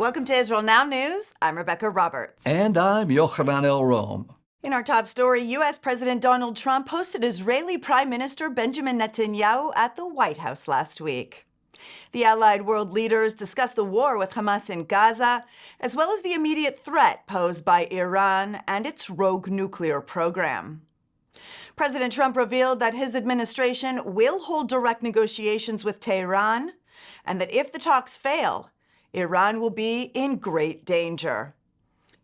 Welcome to Israel Now News. I'm Rebekah Roberts. And I'm Yochanan Elrom. In our top story, U.S. President Donald Trump hosted Israeli Prime Minister Benjamin Netanyahu at the White House last week. The allied world leaders discussed the war with Hamas in Gaza, as well as the immediate threat posed by Iran and its rogue nuclear program. President Trump revealed that his administration will hold direct negotiations with Tehran, and that if the talks fail, Iran will be in great danger.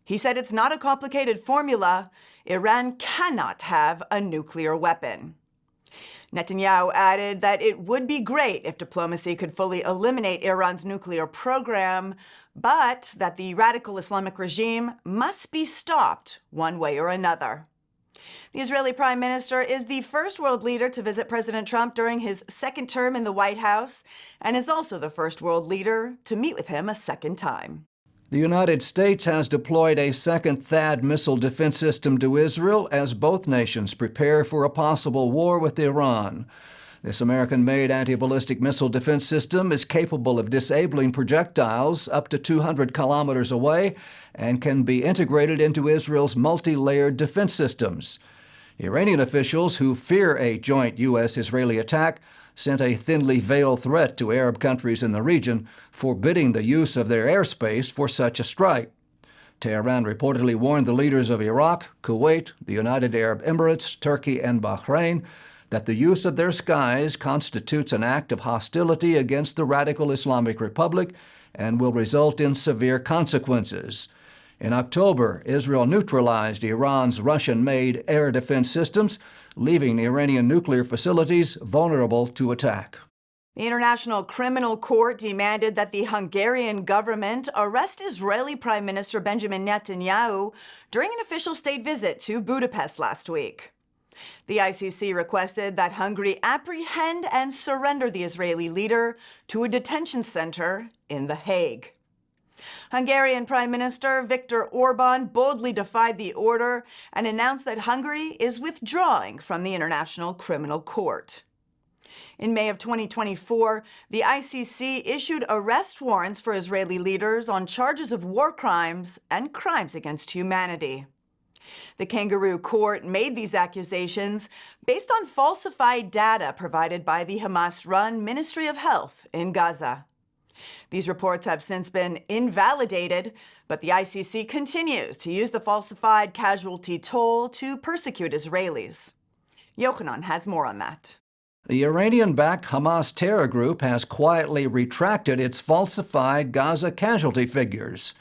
He said it's not a complicated formula. Iran cannot have a nuclear weapon. Netanyahu added that it would be great if diplomacy could fully eliminate Iran's nuclear program, but that the radical Islamic regime must be stopped one way or another. The Israeli Prime Minister is the first world leader to visit President Trump during his second term in the White House, and is also the first world leader to meet with him a second time. The United States has deployed a second THAAD missile defense system to Israel as both nations prepare for a possible war with Iran. This American-made anti-ballistic missile defense system is capable of disabling projectiles up to 200 kilometers away and can be integrated into Israel's multi-layered defense systems. Iranian officials who fear a joint U.S.-Israeli attack sent a thinly veiled threat to Arab countries in the region, forbidding the use of their airspace for such a strike. Tehran reportedly warned the leaders of Iraq, Kuwait, the United Arab Emirates, Turkey, and Bahrain that the use of their skies constitutes an act of hostility against the radical Islamic Republic and will result in severe consequences. In October, Israel neutralized Iran's Russian-made air defense systems, leaving Iranian nuclear facilities vulnerable to attack. The International Criminal Court demanded that the Hungarian government arrest Israeli Prime Minister Benjamin Netanyahu during an official state visit to Budapest last week. The ICC requested that Hungary apprehend and surrender the Israeli leader to a detention center in The Hague. Hungarian Prime Minister Viktor Orban boldly defied the order and announced that Hungary is withdrawing from the International Criminal Court. In May of 2024, the ICC issued arrest warrants for Israeli leaders on charges of war crimes and crimes against humanity. The Kangaroo Court made these accusations based on falsified data provided by the Hamas-run Ministry of Health in Gaza. These reports have since been invalidated, but the ICC continues to use the falsified casualty toll to persecute Israelis. Yochanan has more on that. The Iranian-backed Hamas terror group has quietly retracted its falsified Gaza casualty figures.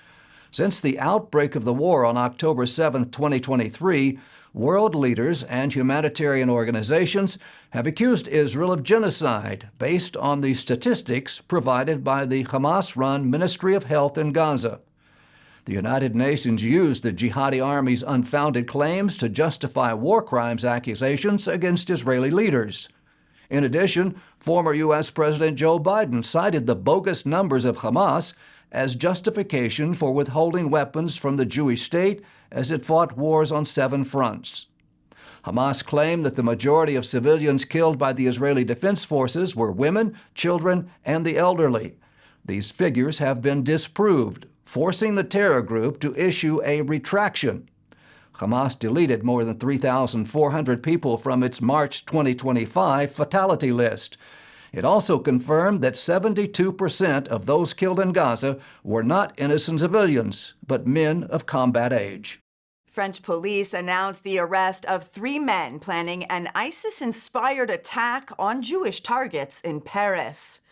Since the outbreak of the war on October 7, 2023, world leaders and humanitarian organizations have accused Israel of genocide based on the statistics provided by the Hamas-run Ministry of Health in Gaza. The United Nations used the jihadi army's unfounded claims to justify war crimes accusations against Israeli leaders. In addition, former U.S. President Joe Biden cited the bogus numbers of Hamas as justification for withholding weapons from the Jewish state as it fought wars on 7 fronts. Hamas claimed that the majority of civilians killed by the Israeli Defense Forces were women, children, and the elderly. These figures have been disproved, forcing the terror group to issue a retraction. Hamas deleted more than 3,400 people from its March 2025 fatality list. It also confirmed that 72% of those killed in Gaza were not innocent civilians, but men of combat age. French police announced the arrest of 3 men planning an ISIS-inspired attack on Jewish targets in Paris.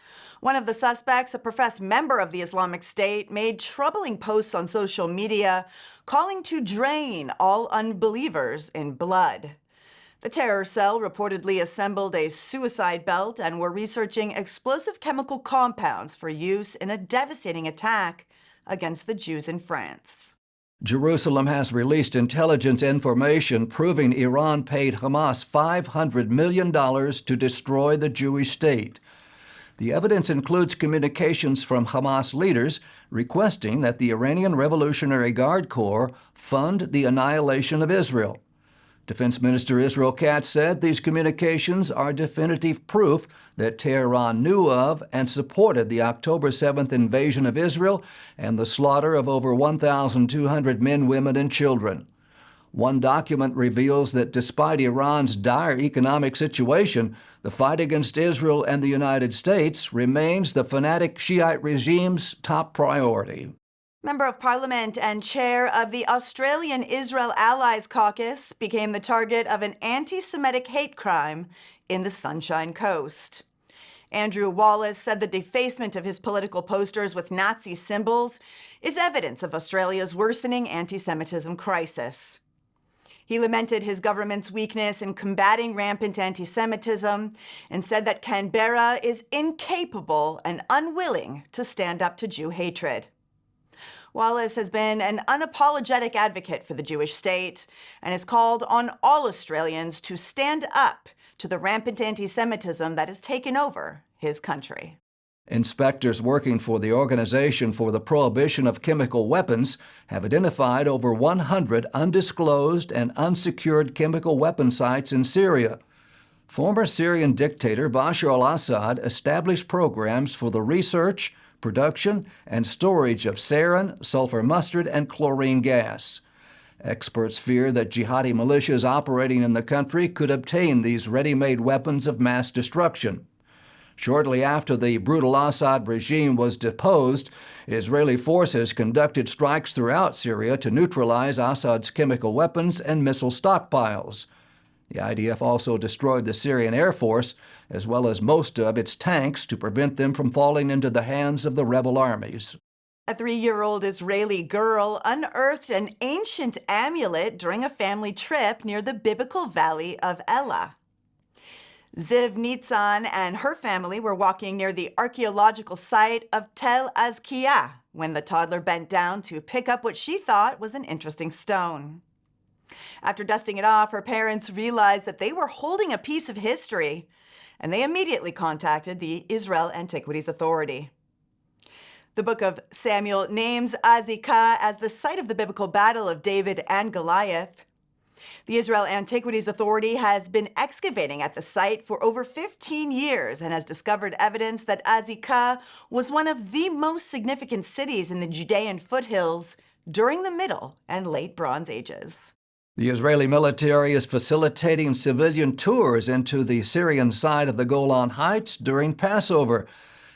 One of the suspects, a professed member of the Islamic State, made troubling posts on social media calling to drain all unbelievers in blood. The terror cell reportedly assembled a suicide belt and were researching explosive chemical compounds for use in a devastating attack against the Jews in France. Jerusalem has released intelligence information proving Iran paid Hamas $500 million to destroy the Jewish state. The evidence includes communications from Hamas leaders requesting that the Iranian Revolutionary Guard Corps fund the annihilation of Israel. Defense Minister Israel Katz said these communications are definitive proof that Tehran knew of and supported the October 7th invasion of Israel and the slaughter of over 1,200 men, women, and children. One document reveals that despite Iran's dire economic situation, the fight against Israel and the United States remains the fanatic Shiite regime's top priority. Member of Parliament and chair of the Australian Israel Allies Caucus became the target of an anti-Semitic hate crime in the Sunshine Coast. Andrew Wallace said the defacement of his political posters with Nazi symbols is evidence of Australia's worsening anti-Semitism crisis. He lamented his government's weakness in combating rampant anti-Semitism and said that Canberra is incapable and unwilling to stand up to Jew hatred. Wallace has been an unapologetic advocate for the Jewish state and has called on all Australians to stand up to the rampant anti-Semitism that has taken over his country. Inspectors working for the Organization for the Prohibition of Chemical Weapons have identified over 100 undisclosed and unsecured chemical weapon sites in Syria. Former Syrian dictator Bashar al-Assad established programs for the research, production, and storage of sarin, sulfur mustard, and chlorine gas. Experts fear that jihadi militias operating in the country could obtain these ready-made weapons of mass destruction. Shortly after the brutal Assad regime was deposed, Israeli forces conducted strikes throughout Syria to neutralize Assad's chemical weapons and missile stockpiles. The IDF also destroyed the Syrian Air Force, as well as most of its tanks, to prevent them from falling into the hands of the rebel armies. A 3-year-old Israeli girl unearthed an ancient amulet during a family trip near the biblical valley of Elah. Ziv Nitzan and her family were walking near the archaeological site of Tel Azkiah when the toddler bent down to pick up what she thought was an interesting stone. After dusting it off, her parents realized that they were holding a piece of history, and they immediately contacted the Israel Antiquities Authority. The book of Samuel names Azekah as the site of the biblical battle of David and Goliath. The Israel Antiquities Authority has been excavating at the site for over 15 years and has discovered evidence that Azekah was one of the most significant cities in the Judean foothills during the Middle and Late Bronze Ages. The Israeli military is facilitating civilian tours into the Syrian side of the Golan Heights during Passover.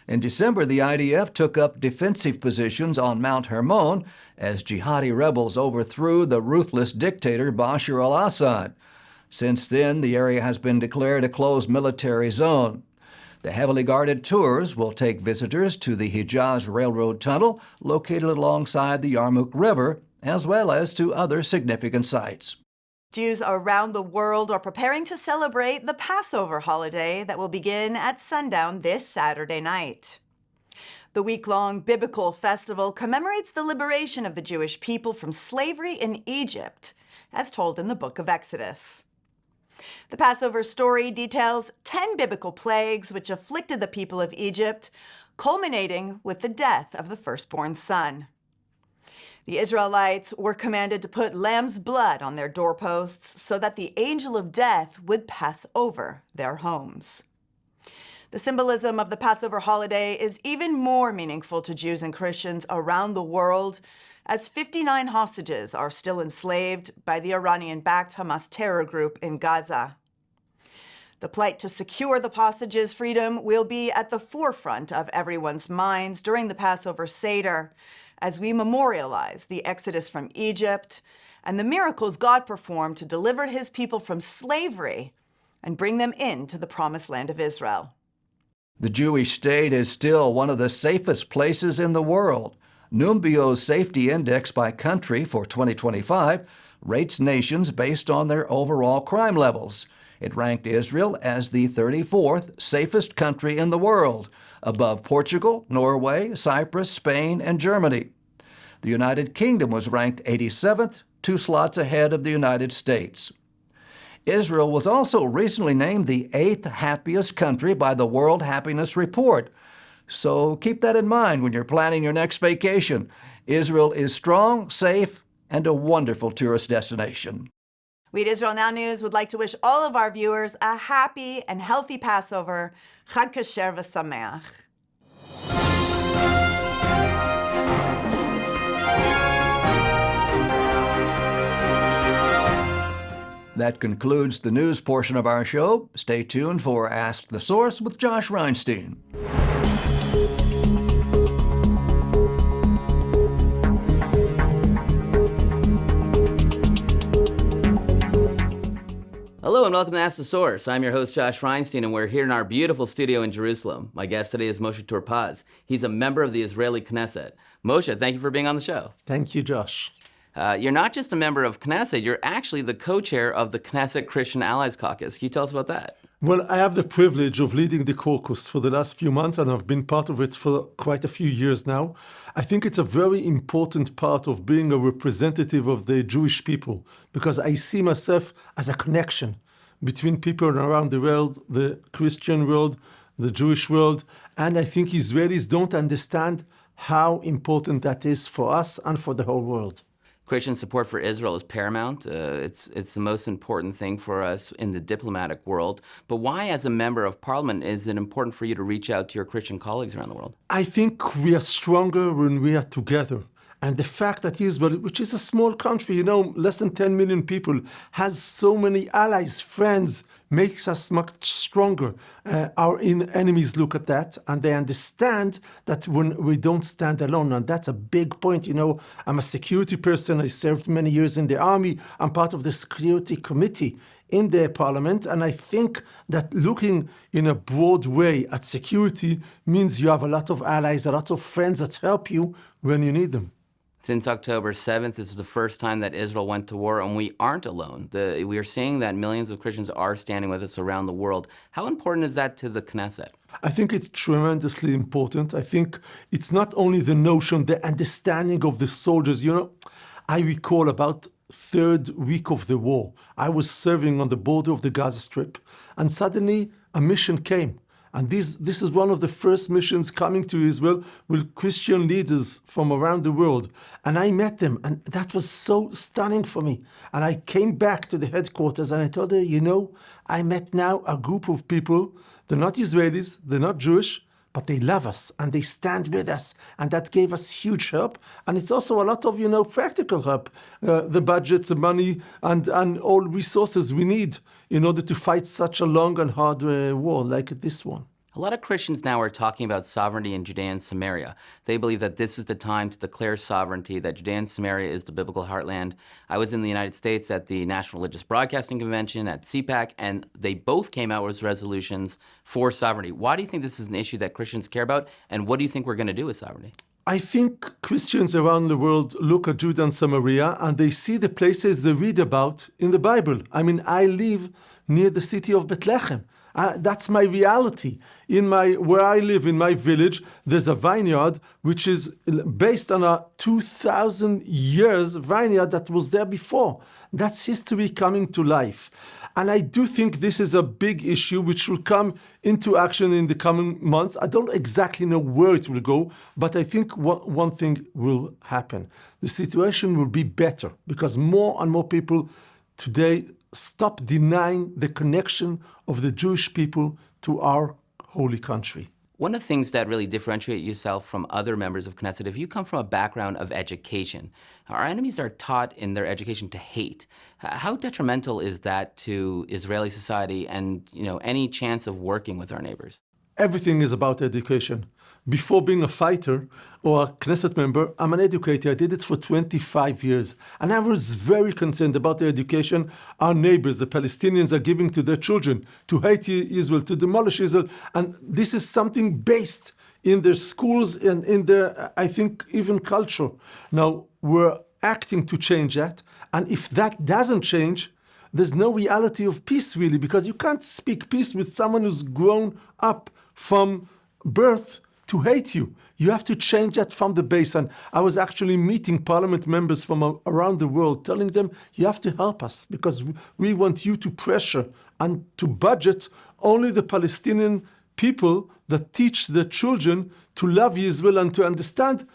In December, the IDF took up defensive positions on Mount Hermon as jihadi rebels overthrew the ruthless dictator Bashar al-Assad. Since then, the area has been declared a closed military zone. The heavily guarded tours will take visitors to the Hejaz Railroad Tunnel, located alongside the Yarmouk River, as well as to other significant sites. Jews around the world are preparing to celebrate the Passover holiday that will begin at sundown this Saturday night. The week-long biblical festival commemorates the liberation of the Jewish people from slavery in Egypt, as told in the book of Exodus. The Passover story details 10 biblical plagues which afflicted the people of Egypt, culminating with the death of the firstborn son. The Israelites were commanded to put lamb's blood on their doorposts so that the angel of death would pass over their homes. The symbolism of the Passover holiday is even more meaningful to Jews and Christians around the world, as 59 hostages are still enslaved by the Iranian-backed Hamas terror group in Gaza. The plight to secure the hostages' freedom will be at the forefront of everyone's minds during the Passover Seder, as we memorialize the exodus from Egypt and the miracles God performed to deliver his people from slavery and bring them into the promised land of Israel. The Jewish state is still one of the safest places in the world. Numbio's Safety Index by country for 2025 rates nations based on their overall crime levels. It ranked Israel as the 34th safest country in the world, above Portugal, Norway, Cyprus, Spain, and Germany. The United Kingdom was ranked 87th, 2 slots ahead of the United States. Israel was also recently named the 8th happiest country by the World Happiness Report. So keep that in mind when you're planning your next vacation. Israel is strong, safe, and a wonderful tourist destination. We at Israel Now News would like to wish all of our viewers a happy and healthy Passover. Chag Kasher v'Sameach. That concludes the news portion of our show. Stay tuned for Ask the Source with Josh Reinstein. Hello and welcome to Ask the Source. I'm your host, Josh Reinstein, and we're here in our beautiful studio in Jerusalem. My guest today is Moshe Tur-Paz. He's a member of the Israeli Knesset. Moshe, thank you for being on the show. Thank you, Josh. You're not just a member of Knesset, you're actually the co-chair of the Knesset Christian Allies Caucus. Can you tell us about that? Well, I have the privilege of leading the caucus for the last few months, and I've been part of it for quite a few years now. I think it's a very important part of being a representative of the Jewish people, because I see myself as a connection between people around the world, the Christian world, the Jewish world, and I think Israelis don't understand how important that is for us and for the whole world. Christian support for Israel is paramount. It's the most important thing for us in the diplomatic world. But why, as a member of parliament, is it important for you to reach out to your Christian colleagues around the world? I think we are stronger when we are together. And the fact that Israel, which is a small country, less than 10 million people, has so many allies, friends, makes us much stronger. Our enemies look at that and they understand that when we don't stand alone, and that's a big point. I'm a security person. I served many years in the army. I'm part of the security committee in the parliament. And I think that looking in a broad way at security means you have a lot of allies, a lot of friends that help you when you need them. Since October 7th, this is the first time that Israel went to war, and we aren't alone. We are seeing that millions of Christians are standing with us around the world. How important is that to the Knesset? I think it's tremendously important. I think it's not only the notion, the understanding of the soldiers. I recall about third week of the war, I was serving on the border of the Gaza Strip, and suddenly a mission came. And this is one of the first missions coming to Israel with Christian leaders from around the world. And I met them, and that was so stunning for me. And I came back to the headquarters and I told her, I met now a group of people. They're not Israelis, they're not Jewish, but they love us and they stand with us. And that gave us huge help. And it's also a lot of, practical help. The budgets, the money, and all resources we need in order to fight such a long and hard war like this one. A lot of Christians now are talking about sovereignty in Judea and Samaria. They believe that this is the time to declare sovereignty, that Judea and Samaria is the biblical heartland. I was in the United States at the National Religious Broadcasting Convention, at CPAC, and they both came out with resolutions for sovereignty. Why do you think this is an issue that Christians care about, and what do you think we're going to do with sovereignty? I think Christians around the world look at Judea and Samaria and they see the places they read about in the Bible. I live near the city of Bethlehem. That's my reality. Where I live, in my village, there's a vineyard which is based on a 2,000 years vineyard that was there before. That's history coming to life. And I do think this is a big issue which will come into action in the coming months. I don't exactly know where it will go, but I think one thing will happen. The situation will be better because more and more people today stop denying the connection of the Jewish people to our holy country. One of the things that really differentiate yourself from other members of Knesset, if you come from a background of education, our enemies are taught in their education to hate. How detrimental is that to Israeli society and any chance of working with our neighbors? Everything is about education. Before being a fighter or a Knesset member, I'm an educator. I did it for 25 years. And I was very concerned about the education our neighbors, the Palestinians, are giving to their children, to hate Israel, to demolish Israel. And this is something based in their schools and in their, I think, even culture. Now, we're acting to change that. And if that doesn't change, there's no reality of peace, really, because you can't speak peace with someone who's grown up from birth to hate you. You have to change that from the base. And I was actually meeting parliament members from around the world, telling them, you have to help us because we want you to pressure and to budget only the Palestinian people that teach their children to love Israel and to understand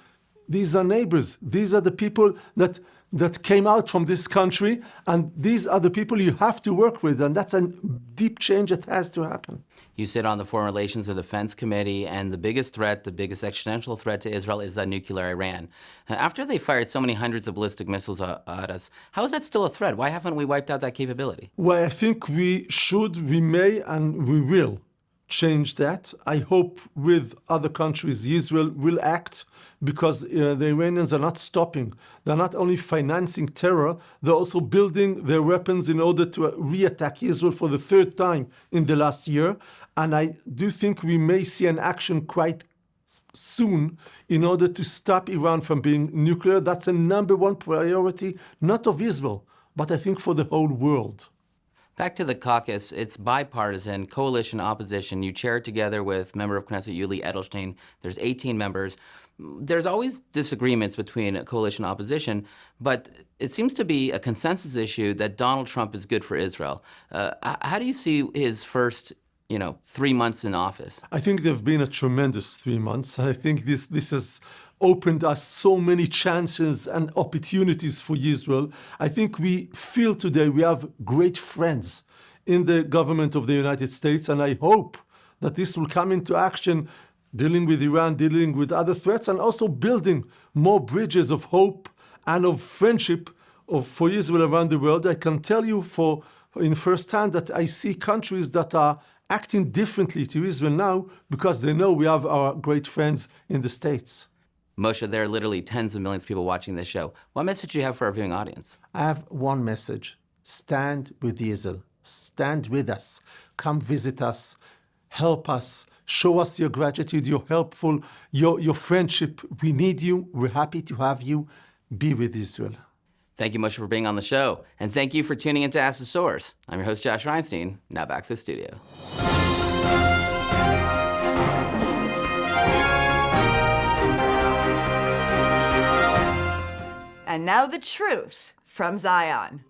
these are neighbors. These are the people that that came out from this country, and these are the people you have to work with, and that's a deep change that has to happen. You sit on the Foreign Relations and Defense Committee, and the biggest threat, the biggest existential threat to Israel is nuclear Iran. After they fired so many hundreds of ballistic missiles at us, how is that still a threat? Why haven't we wiped out that capability? Well, I think we may, and we will change that. I hope with other countries, Israel will act, because the Iranians are not stopping. They're not only financing terror, they're also building their weapons in order to re-attack Israel for the third time in the last year. And I do think we may see an action quite soon in order to stop Iran from being nuclear. That's a number one priority, not of Israel, but I think for the whole world. Back to the caucus, it's bipartisan, coalition, opposition. You chair it together with member of Knesset Yuli Edelstein. There's 18 members. There's always disagreements between coalition and opposition, but it seems to be a consensus issue that Donald Trump is good for Israel. How do you see his first 3 months in office? I think there have been a tremendous 3 months. I think this has opened us so many chances and opportunities for Israel. I think we feel today we have great friends in the government of the United States, and I hope that this will come into action, dealing with Iran, dealing with other threats, and also building more bridges of hope and of friendship for Israel around the world. I can tell you in first hand that I see countries that are acting differently to Israel now because they know we have our great friends in the States. Moshe, there are literally tens of millions of people watching this show. What message do you have for our viewing audience? I have one message. Stand with Israel. Stand with us. Come visit us. Help us. Show us your gratitude, your helpful, your friendship. We need you. We're happy to have you. Be with Israel. Thank you, Moshe, for being on the show. And thank you for tuning into Ask the Source. I'm your host, Josh Reinstein. Now back to the studio. And now the truth from Zion.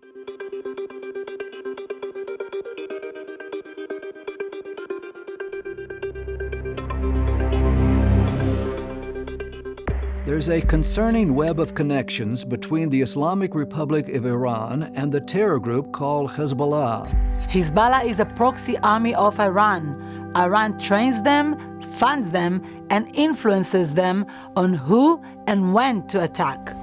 There's a concerning web of connections between the Islamic Republic of Iran and the terror group called Hezbollah. Hezbollah is a proxy army of Iran. Iran trains them, funds them, and influences them on who and when to attack.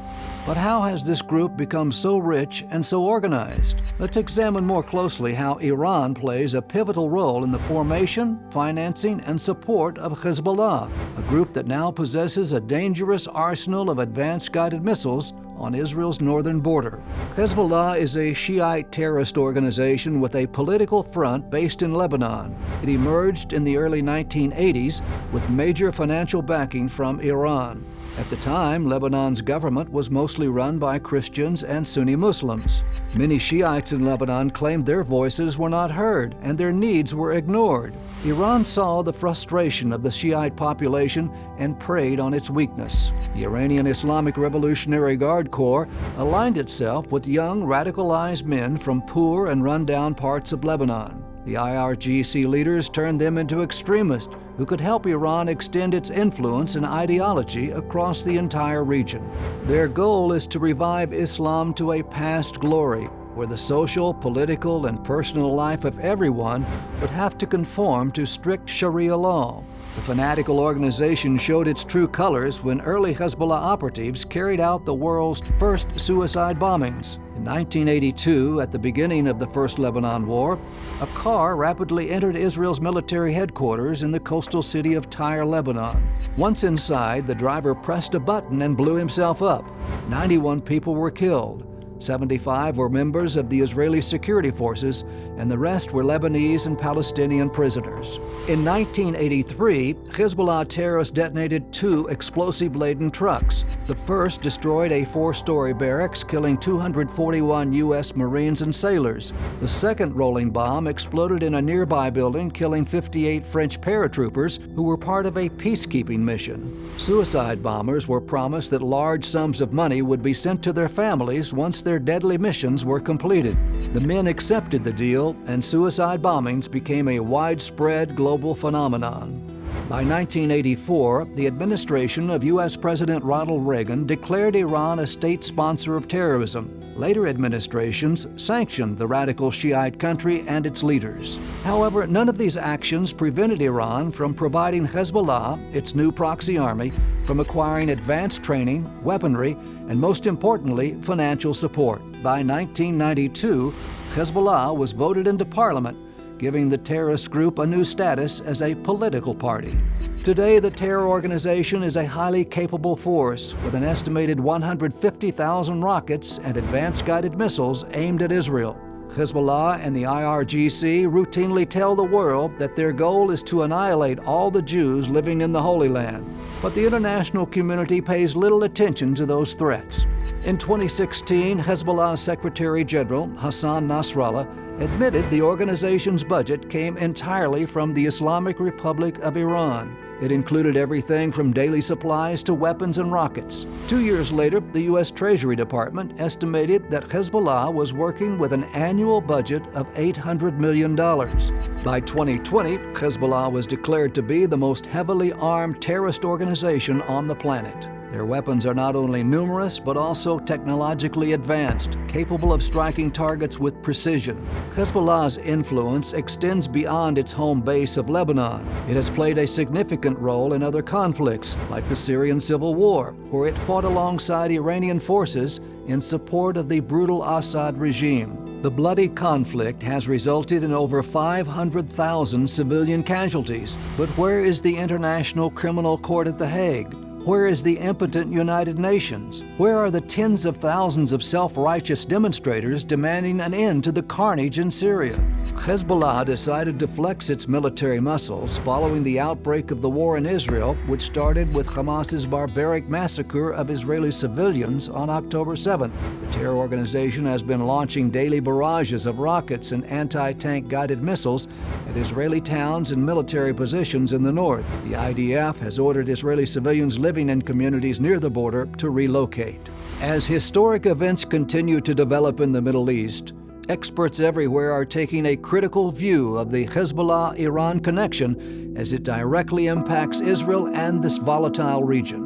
But how has this group become so rich and so organized? Let's examine more closely how Iran plays a pivotal role in the formation, financing, and support of Hezbollah, a group that now possesses a dangerous arsenal of advanced guided missiles on Israel's northern border. Hezbollah is a Shiite terrorist organization with a political front based in Lebanon. It emerged in the early 1980s with major financial backing from Iran. At the time, Lebanon's government was mostly run by Christians and Sunni Muslims. Many Shiites in Lebanon claimed their voices were not heard and their needs were ignored. Iran saw the frustration of the Shiite population and preyed on its weakness. The Iranian Islamic Revolutionary Guard Corps aligned itself with young, radicalized men from poor and run-down parts of Lebanon. The IRGC leaders turned them into extremists who could help Iran extend its influence and ideology across the entire region. Their goal is to revive Islam to a past glory, where the social, political, and personal life of everyone would have to conform to strict Sharia law. The fanatical organization showed its true colors when early Hezbollah operatives carried out the world's first suicide bombings. In 1982, at the beginning of the First Lebanon War, a car rapidly entered Israel's military headquarters in the coastal city of Tyre, Lebanon. Once inside, the driver pressed a button and blew himself up. 91 people were killed. 75 were members of the Israeli security forces, and the rest were Lebanese and Palestinian prisoners. In 1983, Hezbollah terrorists detonated 2 explosive-laden trucks. The first destroyed a 4-story barracks, killing 241 U.S. Marines and sailors. The second rolling bomb exploded in a nearby building, killing 58 French paratroopers who were part of a peacekeeping mission. Suicide bombers were promised that large sums of money would be sent to their families once their deadly missions were completed. The men accepted the deal, and suicide bombings became a widespread global phenomenon. By 1984, the administration of U.S. President Ronald Reagan declared Iran a state sponsor of terrorism. Later administrations sanctioned the radical Shiite country and its leaders. However, none of these actions prevented Iran from providing Hezbollah, its new proxy army, from acquiring advanced training, weaponry, and most importantly, financial support. By 1992, Hezbollah was voted into parliament, giving the terrorist group a new status as a political party. Today, the terror organization is a highly capable force with an estimated 150,000 rockets and advanced guided missiles aimed at Israel. Hezbollah and the IRGC routinely tell the world that their goal is to annihilate all the Jews living in the Holy Land. But the international community pays little attention to those threats. In 2016, Hezbollah Secretary General Hassan Nasrallah admitted the organization's budget came entirely from the Islamic Republic of Iran. It included everything from daily supplies to weapons and rockets. 2 years later, the U.S. Treasury Department estimated that Hezbollah was working with an annual budget of $800 million. By 2020, Hezbollah was declared to be the most heavily armed terrorist organization on the planet. Their weapons are not only numerous, but also technologically advanced, capable of striking targets with precision. Hezbollah's influence extends beyond its home base of Lebanon. It has played a significant role in other conflicts, like the Syrian civil war, where it fought alongside Iranian forces in support of the brutal Assad regime. The bloody conflict has resulted in over 500,000 civilian casualties. But where is the International Criminal Court at The Hague? Where is the impotent United Nations? Where are the tens of thousands of self-righteous demonstrators demanding an end to the carnage in Syria? Hezbollah decided to flex its military muscles following the outbreak of the war in Israel, which started with Hamas's barbaric massacre of Israeli civilians on October 7th. The terror organization has been launching daily barrages of rockets and anti-tank guided missiles at Israeli towns and military positions in the north. The IDF has ordered Israeli civilians living in communities near the border to relocate. As historic events continue to develop in the Middle East, experts everywhere are taking a critical view of the Hezbollah-Iran connection as it directly impacts Israel and this volatile region.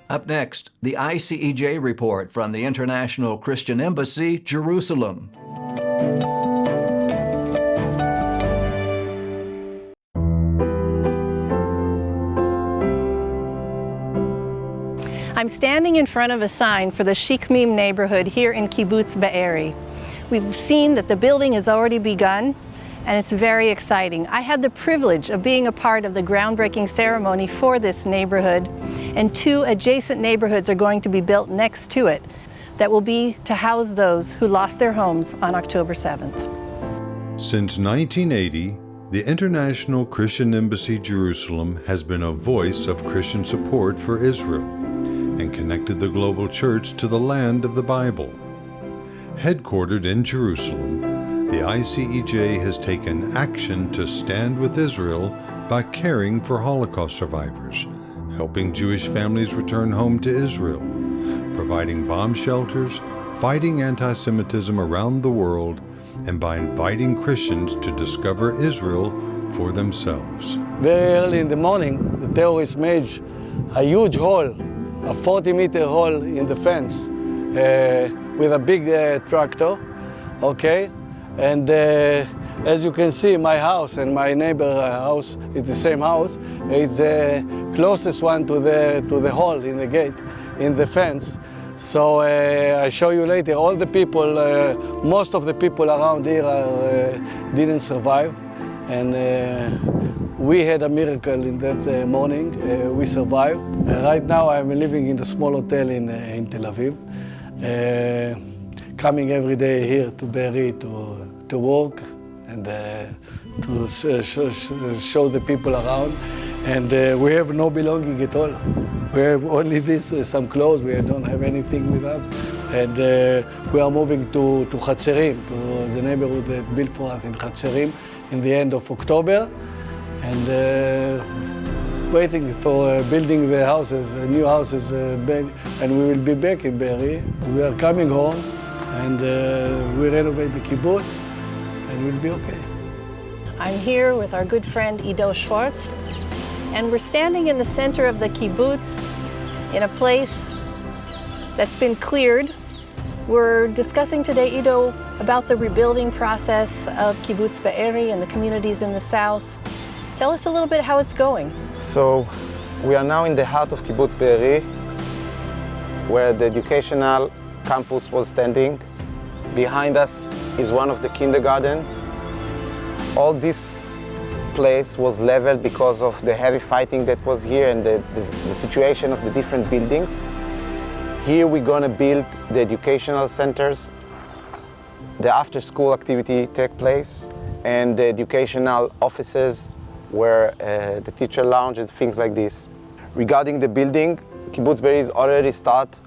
Up next, the ICEJ report from the International Christian Embassy, Jerusalem. I'm standing in front of a sign for the Shikmim neighborhood here in Kibbutz Be'eri. We've seen that the building has already begun, and it's very exciting. I had the privilege of being a part of the groundbreaking ceremony for this neighborhood, and 2 adjacent neighborhoods are going to be built next to it that will be to house those who lost their homes on October 7th. Since 1980, the International Christian Embassy Jerusalem has been a voice of Christian support for Israel and connected the global church to the land of the Bible. Headquartered in Jerusalem, the ICEJ has taken action to stand with Israel by caring for Holocaust survivors, helping Jewish families return home to Israel, providing bomb shelters, fighting anti-Semitism around the world, and by inviting Christians to discover Israel for themselves. Very early in the morning, the terrorists made a huge hole, a 40-meter hole in the fence with a big tractor, okay? And as you can see, my house and my neighbor house is the same house. It's the closest one to the hole in the gate, in the fence. So I show you later, all the people, most of the people around here didn't survive. And we had a miracle in that morning. We survived. Right now I'm living in a small hotel in Tel Aviv. Coming every day here to Be'eri to work and to show the people around. And we have no belonging at all. We have only this, some clothes. We don't have anything with us. And we are moving to Hatzerim, to the neighborhood that built for us in Hatzerim in the end of October. And waiting for building the houses, new houses back, and we will be back in Be'eri. We are coming home and we renovate the kibbutz, and we'll be okay. I'm here with our good friend Ido Schwartz, and we're standing in the center of the kibbutz in a place that's been cleared. We're discussing today, Ido, about the rebuilding process of Kibbutz Be'eri and the communities in the south. Tell us a little bit how it's going. So we are now in the heart of Kibbutz Be'eri, where the educational campus was standing. Behind us is one of the kindergartens. All this place was leveled because of the heavy fighting that was here and the situation of the different buildings. Here we're going to build the educational centers, the after-school activity take place, and the educational offices where the teacher lounge and things like this. Regarding the building, Kibbutz Be'eri has already started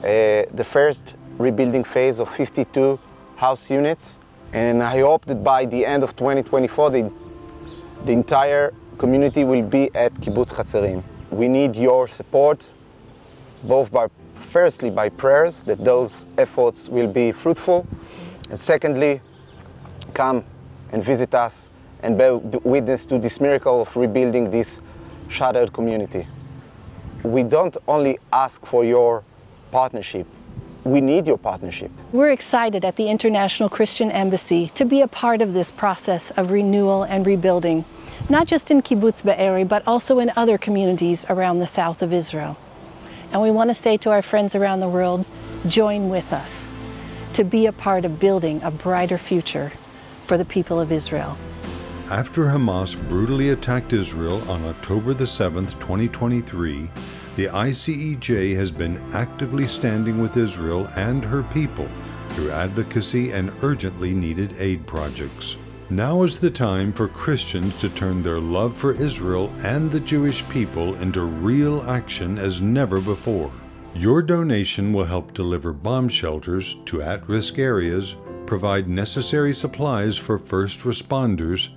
the first rebuilding phase of 52 house units, and I hope that by the end of 2024 the entire community will be at Kibbutz Chatzerim. We need your support, both firstly by prayers, that those efforts will be fruitful, and secondly, come and visit us and bear witness to this miracle of rebuilding this shattered community. We don't only ask for your partnership, we need your partnership. We're excited at the International Christian Embassy to be a part of this process of renewal and rebuilding, not just in Kibbutz Be'eri, but also in other communities around the south of Israel. And we want to say to our friends around the world, join with us to be a part of building a brighter future for the people of Israel. After Hamas brutally attacked Israel on October the 7th, 2023, the ICEJ has been actively standing with Israel and her people through advocacy and urgently needed aid projects. Now is the time for Christians to turn their love for Israel and the Jewish people into real action as never before. Your donation will help deliver bomb shelters to at-risk areas, provide necessary supplies for first responders,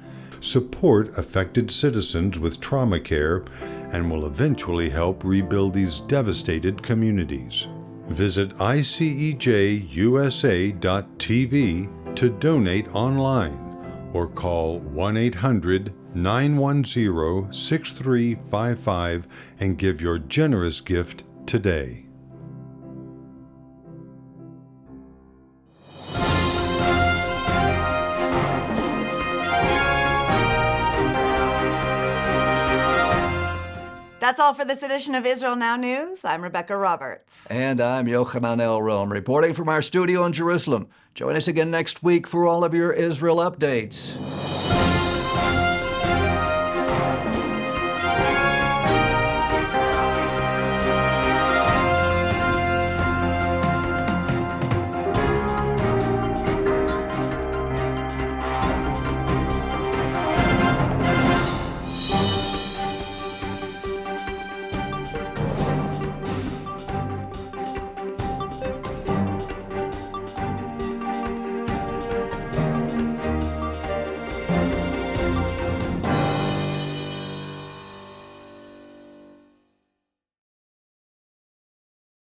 support affected citizens with trauma care, and will eventually help rebuild these devastated communities. Visit ICEJUSA.tv to donate online or call 1-800-910-6355 and give your generous gift today. That's all for this edition of Israel Now News. I'm Rebekah Roberts. And I'm Yochanan Elrom, reporting from our studio in Jerusalem. Join us again next week for all of your Israel updates.